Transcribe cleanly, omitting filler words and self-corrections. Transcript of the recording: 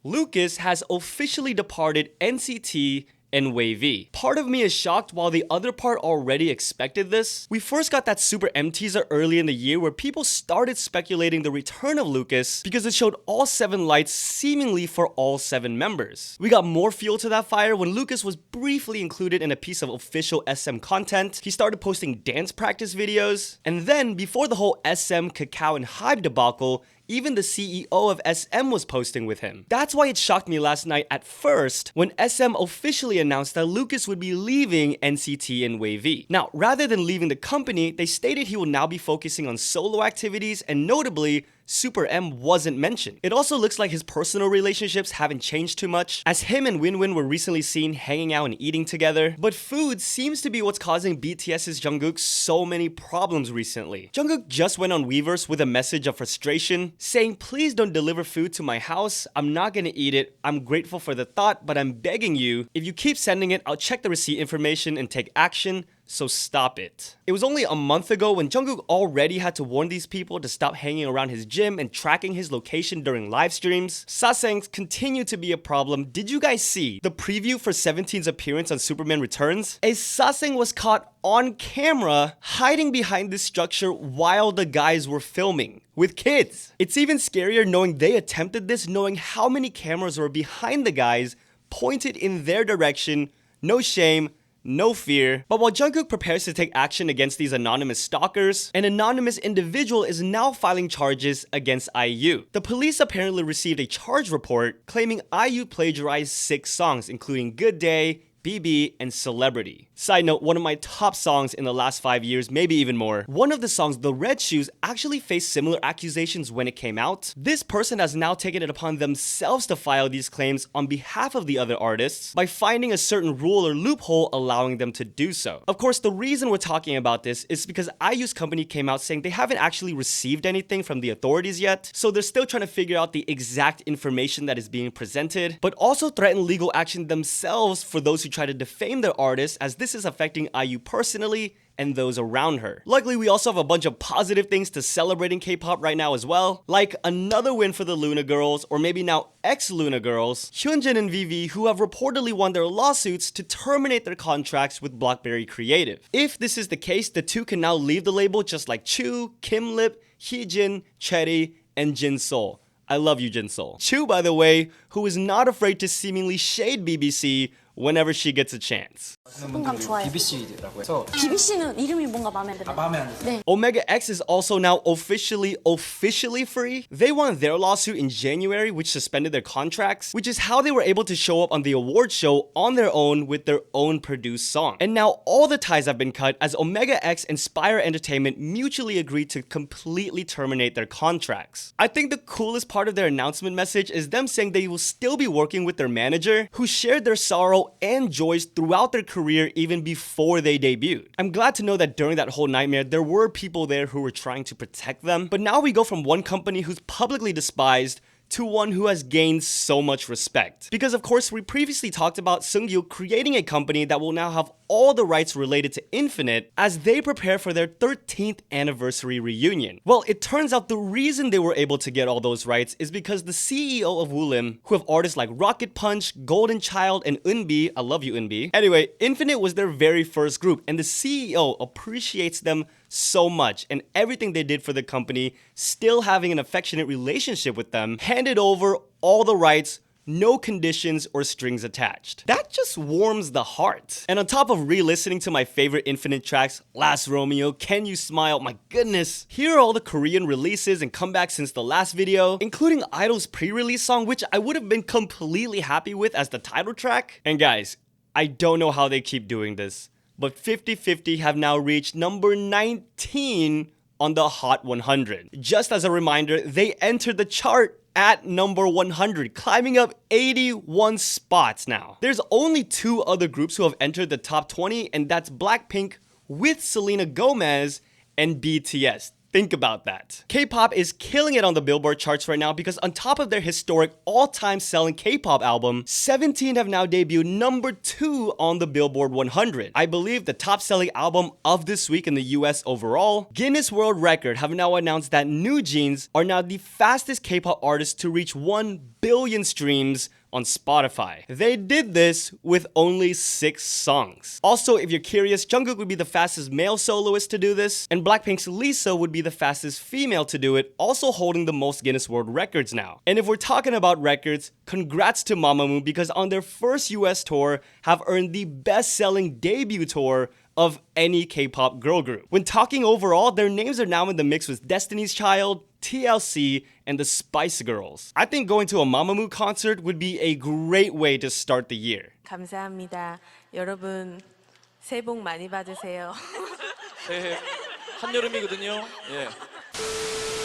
Lucas has officially departed NCT and WAYV. Part of me is shocked while the other part already expected this. We first got that Super M teaser early in the year where people started speculating the return of Lucas because it showed all 7 lights seemingly for all 7 members. We got more fuel to that fire when Lucas was briefly included in a piece of official SM content. He started posting dance practice videos, and then before the whole SM, Kakao, and HYBE debacle, even the CEO of SM was posting with him. That's why it shocked me last night at first when SM officially announced that Lucas would be leaving NCT and WAYV. Now, rather than leaving the company, they stated he will now be focusing on solo activities, and notably, Super M wasn't mentioned. It also looks like his personal relationships haven't changed too much, as him and Winwin were recently seen hanging out and eating together. But food seems to be what's causing BTS's Jungkook so many problems recently. Jungkook just went on Weverse with a message of frustration, saying, "Please don't deliver food to my house. I'm not gonna eat it. I'm grateful for the thought, but I'm begging you, if you keep sending it, I'll check the receipt information and take action. So stop it." It was only a month ago when Jungkook already had to warn these people to stop hanging around his gym and tracking his location during live streams. SASAENGS continue to be a problem. Did you guys see the preview for 17's appearance on Superman Returns? A SASAENG was caught on camera hiding behind this structure while the guys were filming with kids. It's even scarier knowing they attempted this, knowing how many cameras were behind the guys pointed in their direction. No shame, no fear. But while Jungkook prepares to take action against these anonymous stalkers, an anonymous individual is now filing charges against IU. The police apparently received a charge report claiming IU plagiarized 6 songs, including Good Day, BB, and Celebrity. Side note, one of my top songs in the last 5 years, maybe even more. One of the songs, The Red Shoes, actually faced similar accusations when it came out. This person has now taken it upon themselves to file these claims on behalf of the other artists by finding a certain rule or loophole allowing them to do so. Of course, the reason we're talking about this is because IU's company came out saying they haven't actually received anything from the authorities yet, so they're still trying to figure out the exact information that is being presented, but also threaten legal action themselves for those who try to defame their artists, as this is affecting IU personally and those around her. Luckily, we also have a bunch of positive things to celebrate in K-pop right now as well, like another win for the Luna girls, or maybe now ex-Luna girls, HYUNJIN and VIVI, who have reportedly won their lawsuits to terminate their contracts with BLOCKBERRY Creative. If this is the case, the two can now leave the label just like CHUU, Kim Lip, Heejin, Cherry, and Jinsol. I love you, Jinsol. CHUU, by the way, who is not afraid to seemingly shade BBC whenever she gets a chance. BBC는 이름이 뭔가 마음에 들어요. 마음에 안 들어요. 네. Omega X is also now officially free. They won their lawsuit in January, which suspended their contracts, which is how they were able to show up on the award show on their own with their own produced song. And now all the ties have been cut as Omega X and SPIRE Entertainment mutually agreed to completely terminate their contracts. I think the coolest part of their announcement message is them saying they will still be working with their manager, who shared their sorrow and joys throughout their career even before they debuted. I'm glad to know that during that whole nightmare, there were people there who were trying to protect them. But now we go from one company who's publicly despised to one who has gained so much respect. Because of course, we previously talked about Seungyu creating a company that will now have all the rights related to Infinite as they prepare for their 13th anniversary reunion. Well, it turns out the reason they were able to get all those rights is because the CEO of WOOLIM, who have artists like Rocket Punch, Golden Child, and Eunbi, I love you Eunbi. Anyway, Infinite was their very first group, and the CEO appreciates them so much, and everything they did for the company, still having an affectionate relationship with them, handed over all the rights, no conditions or strings attached. That just warms the heart. And on top of re-listening to my favorite Infinite tracks, Last Romeo, Can You Smile, my goodness, here are all the Korean releases and comebacks since the last video, including Idol's pre-release song, which I would have been completely happy with as the title track. And guys, I don't know how they keep doing this, but 50/50 have now reached number 19 on the Hot 100. Just as a reminder, they entered the chart at number 100, climbing up 81 spots now. There's only 2 other groups who have entered the top 20, and that's BLACKPINK with Selena Gomez and BTS. Think about that. K-pop is killing it on the Billboard charts right now because on top of their historic all-time selling K-pop album, 17 have now debuted number 2 on the Billboard 100. I believe the top-selling album of this week in the US overall. Guinness World Record have now announced that NEWJEANS are now the fastest K-pop artists to reach 1 billion streams on Spotify. They did this with only 6 songs. Also, if you're curious, Jungkook would be the fastest male soloist to do this, and Blackpink's Lisa would be the fastest female to do it, also holding the most Guinness World Records now. And if we're talking about records, congrats to MAMAMOO because on their first US tour have earned the best-selling debut tour of any K-pop girl group. When talking overall, their names are now in the mix with Destiny's Child, TLC, and the Spice Girls. I think going to a MAMAMOO concert would be a great way to start the year. 감사합니다. 여러분 새해 복 많이 받으세요. 새해 한여름이거든요. 예.